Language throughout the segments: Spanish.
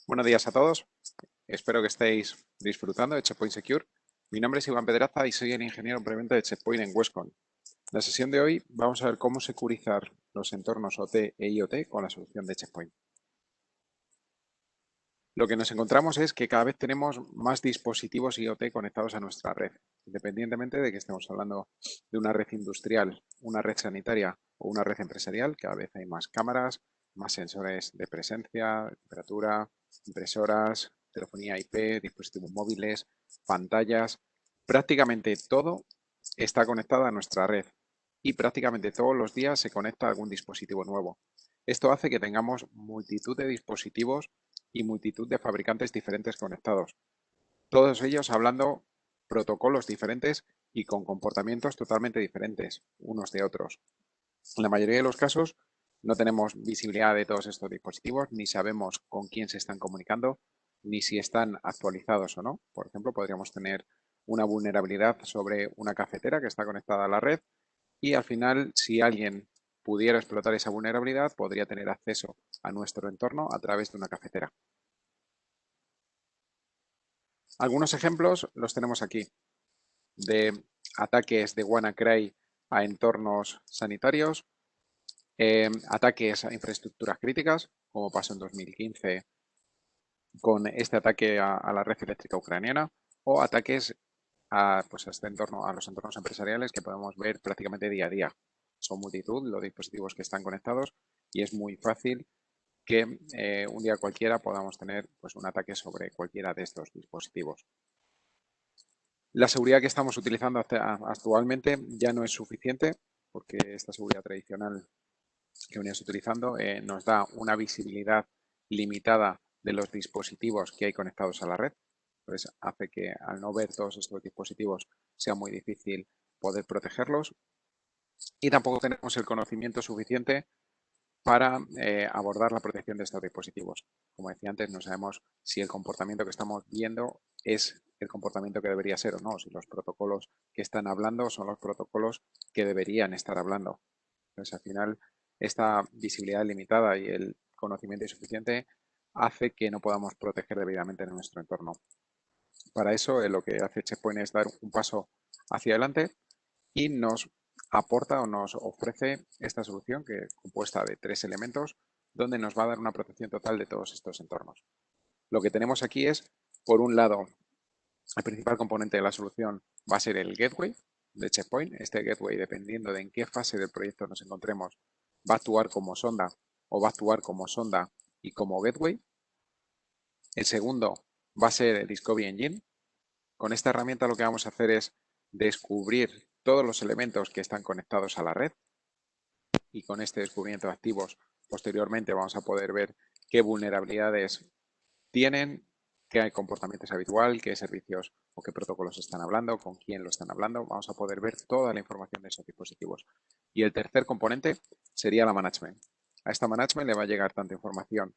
Buenos días a todos. Espero que estéis disfrutando de Checkpoint Secure. Mi nombre es Iván Pedraza y soy el ingeniero preventa de Checkpoint en Westcon. En la sesión de hoy vamos a ver cómo securizar los entornos OT e IoT con la solución de Checkpoint. Lo que nos encontramos es que cada vez tenemos más dispositivos IoT conectados a nuestra red, independientemente de que estemos hablando de una red industrial, una red sanitaria o una red empresarial. Cada vez hay más cámaras, más sensores de presencia, de temperatura, impresoras, telefonía IP, dispositivos móviles, pantallas. Prácticamente todo está conectado a nuestra red y prácticamente todos los días se conecta a algún dispositivo nuevo. Esto hace que tengamos multitud de dispositivos y multitud de fabricantes diferentes conectados. Todos ellos hablando protocolos diferentes y con comportamientos totalmente diferentes unos de otros. En la mayoría de los casos no tenemos visibilidad de todos estos dispositivos, ni sabemos con quién se están comunicando, ni si están actualizados o no. Por ejemplo, podríamos tener una vulnerabilidad sobre una cafetera que está conectada a la red y al final, si alguien pudiera explotar esa vulnerabilidad, podría tener acceso a nuestro entorno a través de una cafetera. Algunos ejemplos los tenemos aquí, de ataques de WannaCry a entornos sanitarios, ataques a infraestructuras críticas, como pasó en 2015 con este ataque a la red eléctrica ucraniana, o ataques pues a los entornos empresariales que podemos ver prácticamente día a día. Son multitud los dispositivos que están conectados y es muy fácil que un día cualquiera podamos tener pues, un ataque sobre cualquiera de estos dispositivos. La seguridad que estamos utilizando actualmente ya no es suficiente porque esta seguridad tradicional que venías utilizando nos da una visibilidad limitada de los dispositivos que hay conectados a la red. Pues hace que al no ver todos estos dispositivos sea muy difícil poder protegerlos y tampoco tenemos el conocimiento suficiente para abordar la protección de estos dispositivos. Como decía antes, no sabemos si el comportamiento que estamos viendo es el comportamiento que debería ser o no, si los protocolos que están hablando son los protocolos que deberían estar hablando. Entonces, al final, esta visibilidad limitada y el conocimiento insuficiente hace que no podamos proteger debidamente nuestro entorno. Para eso, lo que hace Checkpoint es dar un paso hacia adelante y nos aporta o nos ofrece esta solución que es compuesta de 3 elementos donde nos va a dar una protección total de todos estos entornos. Lo que tenemos aquí es, por un lado, el principal componente de la solución va a ser el gateway de Checkpoint. Este gateway, dependiendo de en qué fase del proyecto nos encontremos, va a actuar como sonda o va a actuar como sonda y como gateway. El segundo va a ser el Discovery Engine. Con esta herramienta lo que vamos a hacer es descubrir todos los elementos que están conectados a la red y con este descubrimiento de activos posteriormente vamos a poder ver qué vulnerabilidades tienen, qué comportamiento es habitual, qué servicios o qué protocolos están hablando, con quién lo están hablando. Vamos a poder ver toda la información de esos dispositivos. Y el tercer componente sería la management. A esta management le va a llegar tanto información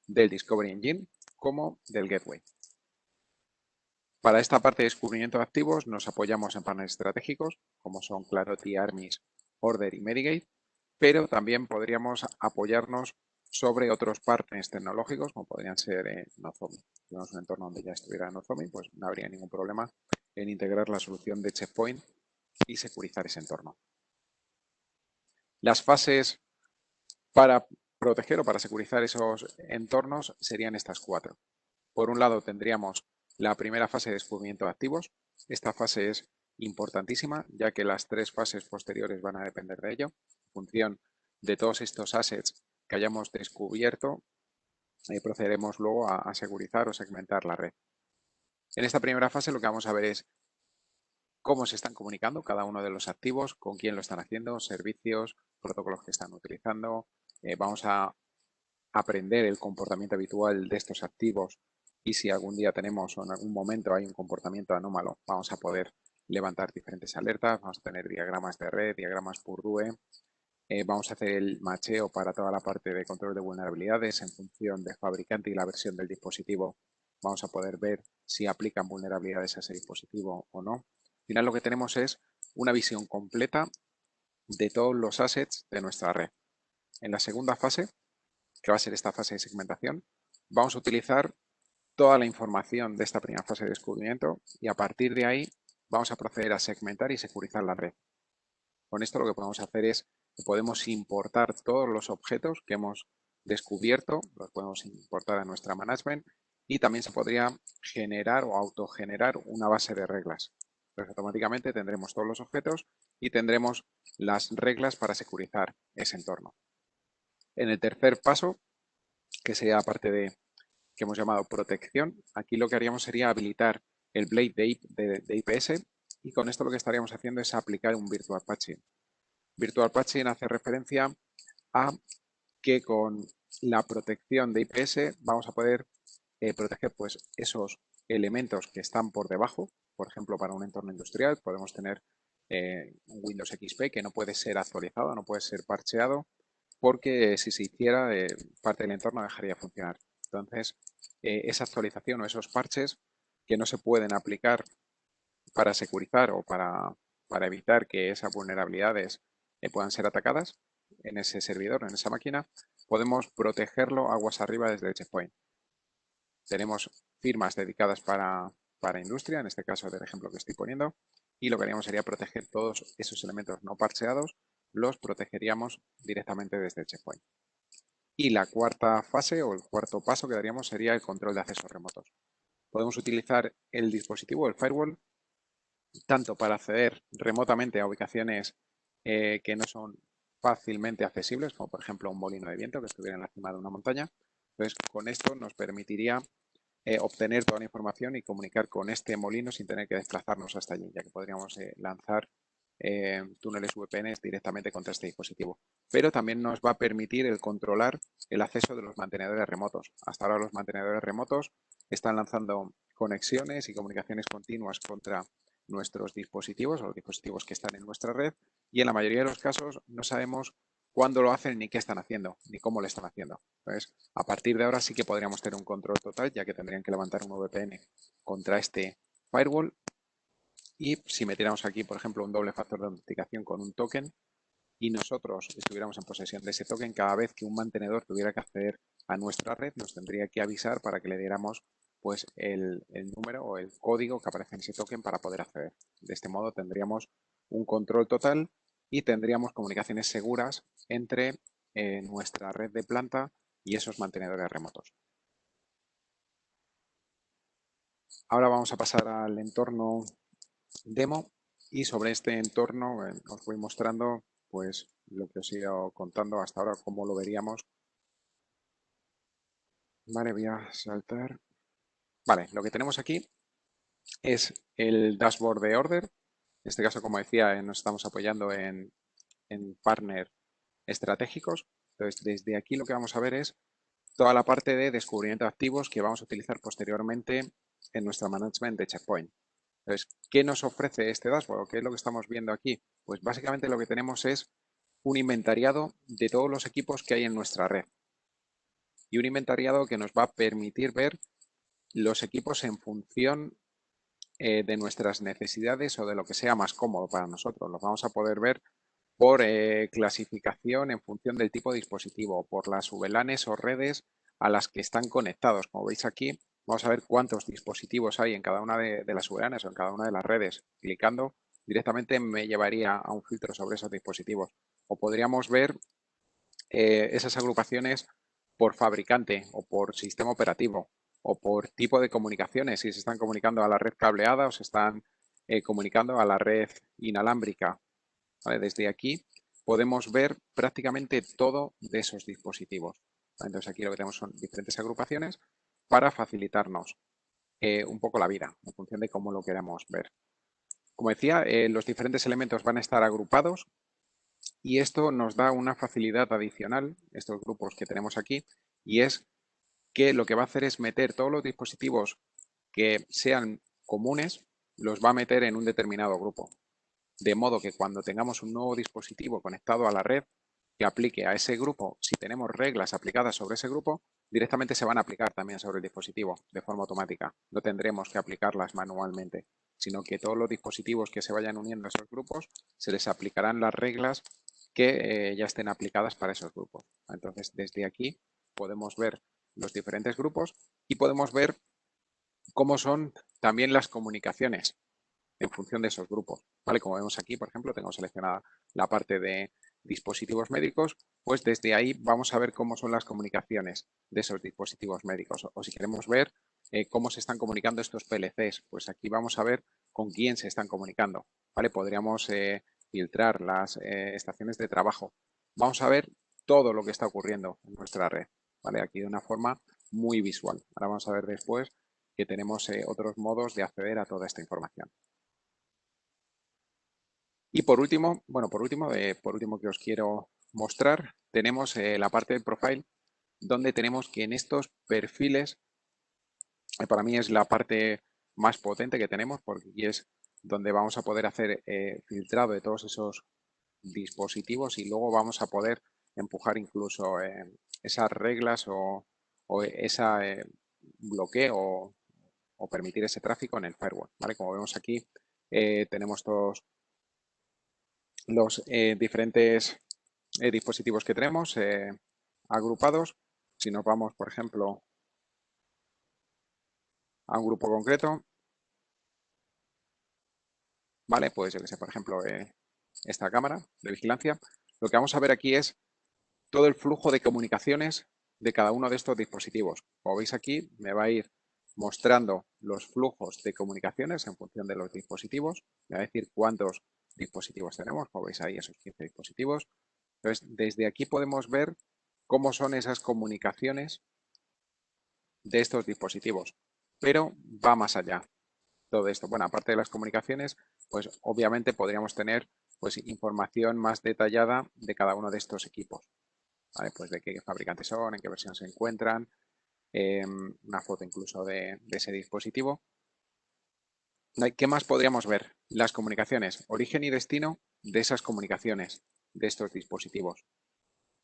del Discovery Engine como del Gateway. Para esta parte de descubrimiento de activos nos apoyamos en paneles estratégicos como son Clarity, Armis, Order y Medigate, pero también podríamos apoyarnos sobre otros partners tecnológicos como podrían ser Nozomi. Si tenemos un entorno donde ya estuviera Nozomi, pues no habría ningún problema en integrar la solución de Checkpoint y securizar ese entorno. Las fases para proteger o para securizar esos entornos serían estas 4. Por un lado tendríamos la primera fase de descubrimiento de activos. Esta fase es importantísima ya que las 3 fases posteriores van a depender de ello. En función de todos estos assets que hayamos descubierto, procederemos luego a securizar o segmentar la red. En esta primera fase lo que vamos a ver es cómo se están comunicando cada uno de los activos, con quién lo están haciendo, servicios, protocolos que están utilizando. Vamos a aprender el comportamiento habitual de estos activos y si algún día tenemos o en algún momento hay un comportamiento anómalo, vamos a poder levantar diferentes alertas, vamos a tener diagramas de red, diagramas Purdue, vamos a hacer el macheo para toda la parte de control de vulnerabilidades en función del fabricante y la versión del dispositivo. Vamos a poder ver si aplican vulnerabilidades a ese dispositivo o no. Al final lo que tenemos es una visión completa de todos los assets de nuestra red. En la segunda fase, que va a ser esta fase de segmentación, vamos a utilizar toda la información de esta primera fase de descubrimiento y a partir de ahí vamos a proceder a segmentar y securizar la red. Con esto lo que podemos hacer es que podemos importar todos los objetos que hemos descubierto, los podemos importar a nuestra management y también se podría generar o autogenerar una base de reglas. Entonces automáticamente tendremos todos los objetos y tendremos las reglas para securizar ese entorno. En el tercer paso, que sería la parte que hemos llamado protección, aquí lo que haríamos sería habilitar el blade de IPS y con esto lo que estaríamos haciendo es aplicar un virtual patching. Virtual patching hace referencia a que con la protección de IPS vamos a poder proteger pues, esos elementos que están por debajo. Por ejemplo, para un entorno industrial podemos tener un Windows XP que no puede ser actualizado, no puede ser parcheado, porque si se hiciera, parte del entorno dejaría de funcionar. Entonces, esa actualización o esos parches que no se pueden aplicar para securizar o para evitar que esas vulnerabilidades puedan ser atacadas en ese servidor, en esa máquina, podemos protegerlo aguas arriba desde el checkpoint. Tenemos firmas dedicadas para industria, en este caso del ejemplo que estoy poniendo, y lo que haríamos sería proteger todos esos elementos no parcheados, los protegeríamos directamente desde el checkpoint. Y la cuarta fase o el cuarto paso que daríamos sería el control de accesos remotos. Podemos utilizar el dispositivo, el firewall, tanto para acceder remotamente a ubicaciones que no son fácilmente accesibles, como por ejemplo un molino de viento que estuviera en la cima de una montaña. Entonces, con esto nos permitiría obtener toda la información y comunicar con este molino sin tener que desplazarnos hasta allí, ya que podríamos lanzar túneles VPN directamente contra este dispositivo. Pero también nos va a permitir el controlar el acceso de los mantenedores remotos. Hasta ahora los mantenedores remotos están lanzando conexiones y comunicaciones continuas contra nuestros dispositivos o los dispositivos que están en nuestra red y en la mayoría de los casos no sabemos cuándo lo hacen ni qué están haciendo, ni cómo lo están haciendo. Entonces, a partir de ahora sí que podríamos tener un control total, ya que tendrían que levantar un VPN contra este firewall. Y si metiéramos aquí, por ejemplo, un doble factor de autenticación con un token y nosotros estuviéramos en posesión de ese token, cada vez que un mantenedor tuviera que acceder a nuestra red, nos tendría que avisar para que le diéramos pues el número o el código que aparece en ese token para poder acceder. De este modo tendríamos un control total y tendríamos comunicaciones seguras entre nuestra red de planta y esos mantenedores remotos. Ahora vamos a pasar al entorno demo y sobre este entorno os voy mostrando pues lo que os he ido contando hasta ahora, cómo lo veríamos. Vale, voy a saltar. Vale, lo que tenemos aquí es el dashboard de Order. En este caso, como decía, nos estamos apoyando en partner estratégicos. Entonces, desde aquí lo que vamos a ver es toda la parte de descubrimiento de activos que vamos a utilizar posteriormente en nuestra management de Checkpoint. Entonces, ¿qué nos ofrece este dashboard? ¿Qué es lo que estamos viendo aquí? Pues básicamente lo que tenemos es un inventariado de todos los equipos que hay en nuestra red. Y un inventariado que nos va a permitir ver los equipos en función de nuestras necesidades o de lo que sea más cómodo para nosotros. Los vamos a poder ver por clasificación en función del tipo de dispositivo, por las VLANes o redes a las que están conectados. Como veis aquí, vamos a ver cuántos dispositivos hay en cada una de las VLANes o en cada una de las redes. Clicando directamente me llevaría a un filtro sobre esos dispositivos. O podríamos ver esas agrupaciones por fabricante o por sistema operativo o por tipo de comunicaciones, si se están comunicando a la red cableada o se están comunicando a la red inalámbrica. ¿Vale? Desde aquí podemos ver prácticamente todo de esos dispositivos. Entonces aquí lo que tenemos son diferentes agrupaciones para facilitarnos un poco la vida en función de cómo lo queramos ver. Como decía, los diferentes elementos van a estar agrupados y esto nos da una facilidad adicional, estos grupos que tenemos aquí, y es que lo que va a hacer es meter todos los dispositivos que sean comunes, los va a meter en un determinado grupo. De modo que cuando tengamos un nuevo dispositivo conectado a la red que aplique a ese grupo, si tenemos reglas aplicadas sobre ese grupo, directamente se van a aplicar también sobre el dispositivo de forma automática. No tendremos que aplicarlas manualmente, sino que todos los dispositivos que se vayan uniendo a esos grupos se les aplicarán las reglas que ya estén aplicadas para esos grupos. Entonces, desde aquí podemos ver los diferentes grupos y podemos ver cómo son también las comunicaciones en función de esos grupos, ¿vale? Como vemos aquí, por ejemplo, tengo seleccionada la parte de dispositivos médicos, pues desde ahí vamos a ver cómo son las comunicaciones de esos dispositivos médicos. O si queremos ver cómo se están comunicando estos PLCs, pues aquí vamos a ver con quién se están comunicando, ¿vale? Podríamos filtrar las estaciones de trabajo. Vamos a ver todo lo que está ocurriendo en nuestra red, ¿vale? Aquí de una forma muy visual. Ahora vamos a ver después que tenemos otros modos de acceder a toda esta información. Y por último, bueno, por último que os quiero mostrar, tenemos la parte del profile, donde tenemos que en estos perfiles, para mí es la parte más potente que tenemos, porque aquí es donde vamos a poder hacer filtrado de todos esos dispositivos y luego vamos a poder empujar incluso esas reglas o esa bloqueo o permitir ese tráfico en el firewall, ¿vale? Como vemos aquí, tenemos todos los diferentes dispositivos que tenemos agrupados. Si nos vamos, por ejemplo, a un grupo concreto, ¿vale? Pues yo que sé, por ejemplo, esta cámara de vigilancia, lo que vamos a ver aquí es todo el flujo de comunicaciones de cada uno de estos dispositivos. Como veis aquí, me va a ir mostrando los flujos de comunicaciones en función de los dispositivos. Me va a decir cuántos dispositivos tenemos. Como veis ahí, esos 15 dispositivos. Entonces, desde aquí podemos ver cómo son esas comunicaciones de estos dispositivos, pero va más allá todo esto. Bueno, aparte de las comunicaciones, pues obviamente podríamos tener pues información más detallada de cada uno de estos equipos, ¿vale? Pues de qué fabricantes son, en qué versión se encuentran, una foto incluso de ese dispositivo. ¿Qué más podríamos ver? Las comunicaciones, origen y destino de esas comunicaciones de estos dispositivos.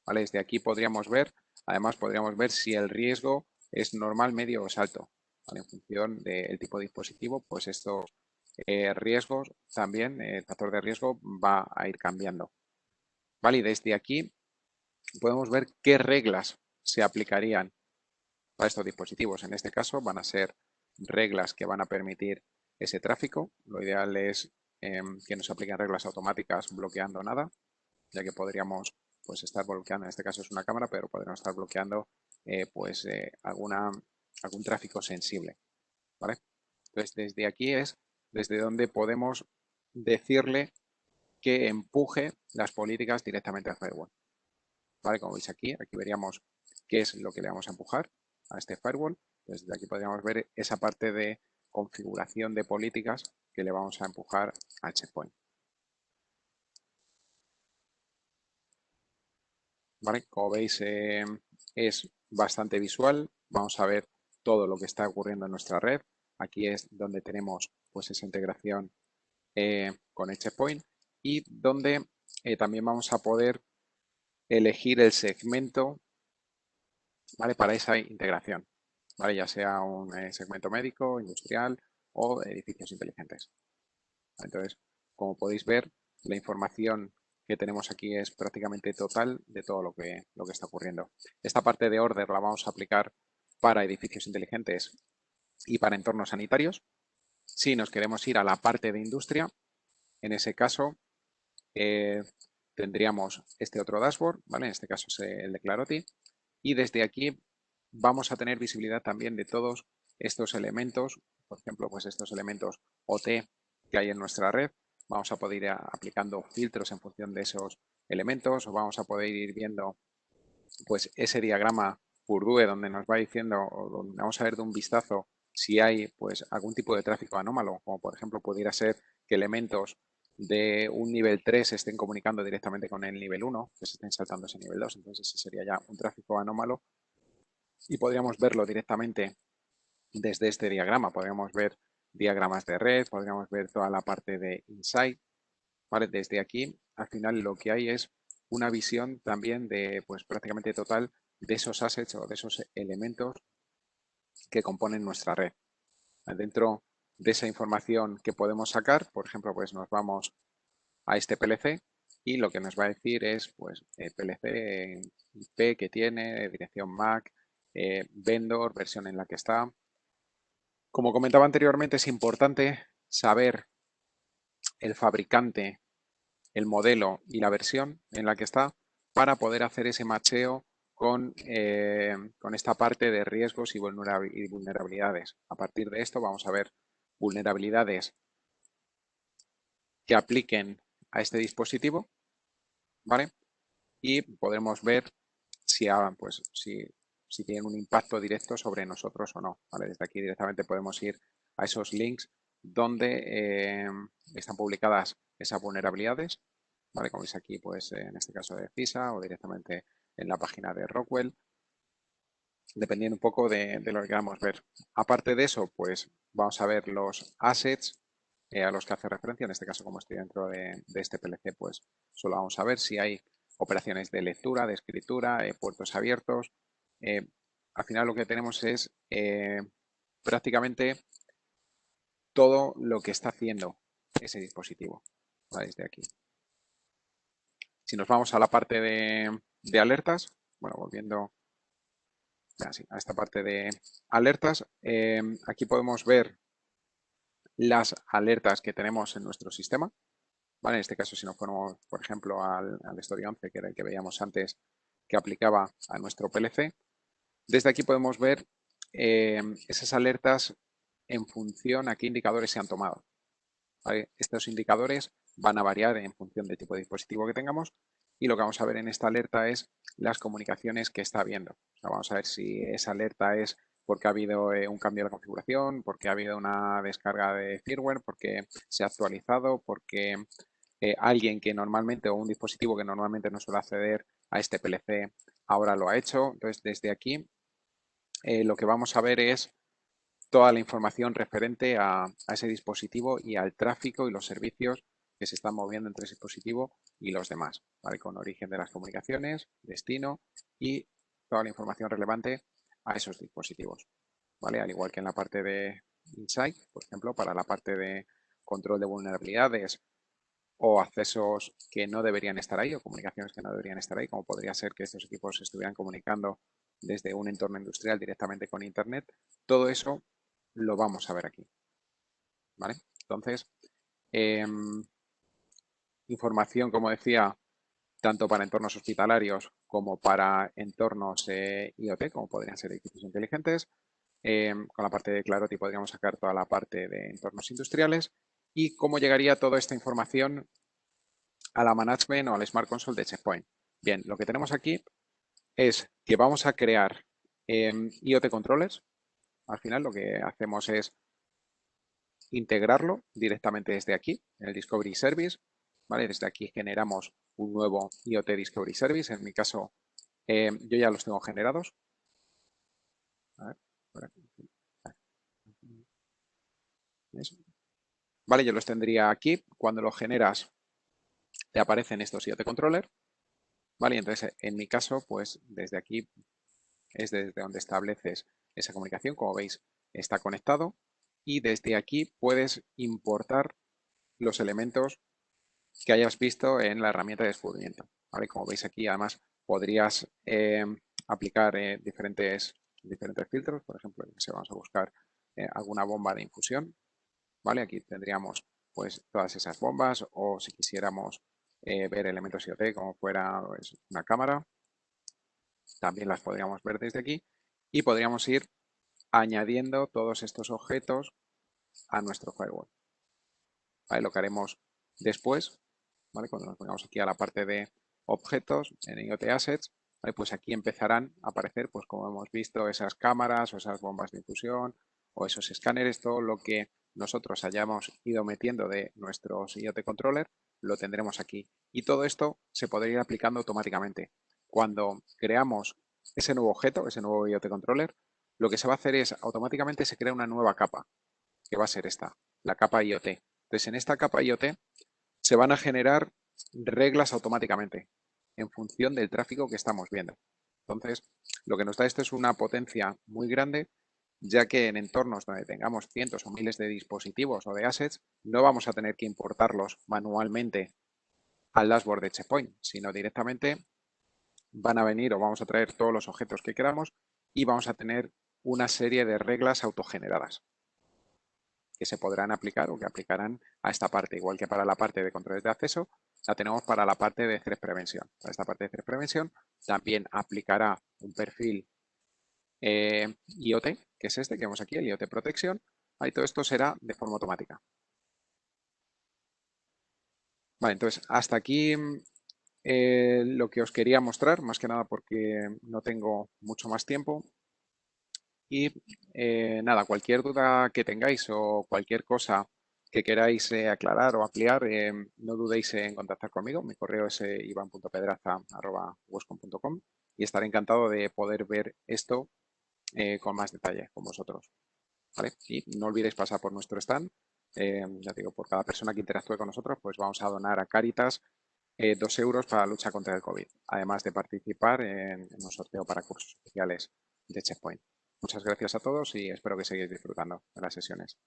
¿Vale? Desde aquí podríamos ver, además podríamos ver si el riesgo es normal, medio o es alto. ¿Vale? En función del tipo de dispositivo, pues estos riesgos también, el factor de riesgo va a ir cambiando. ¿Vale? Y desde aquí podemos ver qué reglas se aplicarían para estos dispositivos. En este caso van a ser reglas que van a permitir ese tráfico. Lo ideal es que no se apliquen reglas automáticas bloqueando nada, ya que podríamos pues estar bloqueando, en este caso es una cámara, pero podríamos estar bloqueando algún tráfico sensible, ¿vale? Entonces, desde aquí es desde donde podemos decirle que empuje las políticas directamente al firewall, ¿vale? Como veis aquí veríamos qué es lo que le vamos a empujar a este firewall. Desde aquí podríamos ver esa parte de configuración de políticas que le vamos a empujar al checkpoint. ¿Vale? Como veis, es bastante visual. Vamos a ver todo lo que está ocurriendo en nuestra red. Aquí es donde tenemos pues esa integración con el checkpoint y donde también vamos a poder elegir el segmento, ¿vale? Para esa integración, ¿vale? Ya sea un segmento médico, industrial o edificios inteligentes. Entonces, como podéis ver, la información que tenemos aquí es prácticamente total de todo lo que está ocurriendo. Esta parte de order la vamos a aplicar para edificios inteligentes y para entornos sanitarios. Si nos queremos ir a la parte de industria, en ese caso tendríamos este otro dashboard, ¿vale? En este caso es el de Claroti. Y desde aquí vamos a tener visibilidad también de todos estos elementos, por ejemplo, pues estos elementos OT que hay en nuestra red. Vamos a poder ir aplicando filtros en función de esos elementos o vamos a poder ir viendo pues ese diagrama Purdue donde nos va diciendo o donde vamos a ver de un vistazo si hay pues algún tipo de tráfico anómalo, como por ejemplo pudiera ser que elementos de un nivel 3 estén comunicando directamente con el nivel 1, que se estén saltando ese nivel 2, entonces ese sería ya un tráfico anómalo y podríamos verlo directamente desde este diagrama. Podríamos ver diagramas de red, podríamos ver toda la parte de insight, ¿vale? Desde aquí, al final lo que hay es una visión también de, pues prácticamente total de esos assets o de esos elementos que componen nuestra red. Dentro de esa información que podemos sacar, por ejemplo, pues nos vamos a este PLC y lo que nos va a decir es, pues, PLC IP que tiene, dirección MAC, vendor, versión en la que está. Como comentaba anteriormente, es importante saber el fabricante, el modelo y la versión en la que está para poder hacer ese macheo con esta parte de riesgos y vulnerabilidades. A partir de esto vamos a ver vulnerabilidades que apliquen a este dispositivo, ¿vale? Y podremos ver si tienen un impacto directo sobre nosotros o no, ¿vale? Desde aquí directamente podemos ir a esos links donde están publicadas esas vulnerabilidades, ¿vale? Como veis aquí, pues en este caso de CISA o directamente en la página de Rockwell, dependiendo un poco de lo que queramos ver. Aparte de eso, pues vamos a ver los assets a los que hace referencia. En este caso, como estoy dentro de este PLC, pues solo vamos a ver si hay operaciones de lectura, de escritura, puertos abiertos. Al final lo que tenemos es prácticamente todo lo que está haciendo ese dispositivo, ¿vale? Desde aquí. Si nos vamos a la parte de alertas, bueno, volviendo a esta parte de alertas, aquí podemos ver las alertas que tenemos en nuestro sistema. ¿Vale? En este caso, si nos ponemos, por ejemplo, al Story 11, que era el que veíamos antes, que aplicaba a nuestro PLC, desde aquí podemos ver esas alertas en función a qué indicadores se han tomado. ¿Vale? Estos indicadores van a variar en función del tipo de dispositivo que tengamos y lo que vamos a ver en esta alerta es las comunicaciones que está habiendo. O sea, vamos a ver si esa alerta es porque ha habido un cambio de la configuración, porque ha habido una descarga de firmware, porque se ha actualizado, porque alguien que normalmente o un dispositivo que normalmente no suele acceder a este PLC ahora lo ha hecho. Entonces, desde aquí lo que vamos a ver es toda la información referente a ese dispositivo y al tráfico y los servicios que se están moviendo entre ese dispositivo y los demás, ¿vale? Con origen de las comunicaciones, destino y toda la información relevante a esos dispositivos, ¿vale? Al igual que en la parte de Insight, por ejemplo, para la parte de control de vulnerabilidades o accesos que no deberían estar ahí o comunicaciones que no deberían estar ahí, como podría ser que estos equipos se estuvieran comunicando desde un entorno industrial directamente con Internet. Todo eso lo vamos a ver aquí, ¿vale? Entonces, información, como decía, tanto para entornos hospitalarios como para entornos IoT, como podrían ser edificios inteligentes. Con la parte de Claroti podríamos sacar toda la parte de entornos industriales y cómo llegaría toda esta información a la management o al Smart Console de Checkpoint. Bien, lo que tenemos aquí es que vamos a crear IoT controllers. Al final lo que hacemos es integrarlo directamente desde aquí, en el Discovery Service. ¿Vale? Desde aquí generamos un nuevo IoT Discovery Service. En mi caso, yo ya los tengo generados. A ver, por aquí. Vale, yo los tendría aquí. Cuando los generas, te aparecen estos IoT Controller. Vale, entonces en mi caso, pues desde aquí es desde donde estableces esa comunicación. Como veis, está conectado. Y desde aquí puedes importar los elementos que hayas visto en la herramienta de descubrimiento. ¿Vale? Como veis aquí, además, podrías aplicar diferentes filtros. Por ejemplo, si vamos a buscar alguna bomba de infusión. ¿Vale? Aquí tendríamos pues todas esas bombas o si quisiéramos ver elementos IoT como fuera pues, una cámara, también las podríamos ver desde aquí y podríamos ir añadiendo todos estos objetos a nuestro firewall. ¿Vale? Lo que haremos después, ¿vale? Cuando nos pongamos aquí a la parte de objetos en IoT Assets, ¿vale? Pues aquí empezarán a aparecer, pues como hemos visto, esas cámaras o esas bombas de infusión o esos escáneres, todo lo que nosotros hayamos ido metiendo de nuestros IoT Controller, lo tendremos aquí. Y todo esto se podría ir aplicando automáticamente. Cuando creamos ese nuevo objeto, ese nuevo IoT Controller, lo que se va a hacer es automáticamente se crea una nueva capa, que va a ser esta, la capa IoT. Entonces, en esta capa IoT se van a generar reglas automáticamente en función del tráfico que estamos viendo. Entonces, lo que nos da esto es una potencia muy grande, ya que en entornos donde tengamos cientos o miles de dispositivos o de assets, no vamos a tener que importarlos manualmente al dashboard de Checkpoint, sino directamente van a venir o vamos a traer todos los objetos que queramos y vamos a tener una serie de reglas autogeneradas que se podrán aplicar o que aplicarán a esta parte, igual que para la parte de controles de acceso, la tenemos para la parte de threat prevention. Para esta parte de threat prevention también aplicará un perfil IoT, que es este que vemos aquí, el IoT Protection. Ahí todo esto será de forma automática. Vale, entonces hasta aquí lo que os quería mostrar, más que nada porque no tengo mucho más tiempo. Y nada, cualquier duda que tengáis o cualquier cosa que queráis aclarar o ampliar, no dudéis en contactar conmigo. Mi correo es ivan.pedraza@woscom.com y estaré encantado de poder ver esto con más detalle con vosotros. ¿Vale? Y no olvidéis pasar por nuestro stand. Ya digo, por cada persona que interactúe con nosotros, pues vamos a donar a Cáritas 2 euros para la lucha contra el COVID, además de participar en un sorteo para cursos especiales de Checkpoint. Muchas gracias a todos y espero que sigáis disfrutando de las sesiones.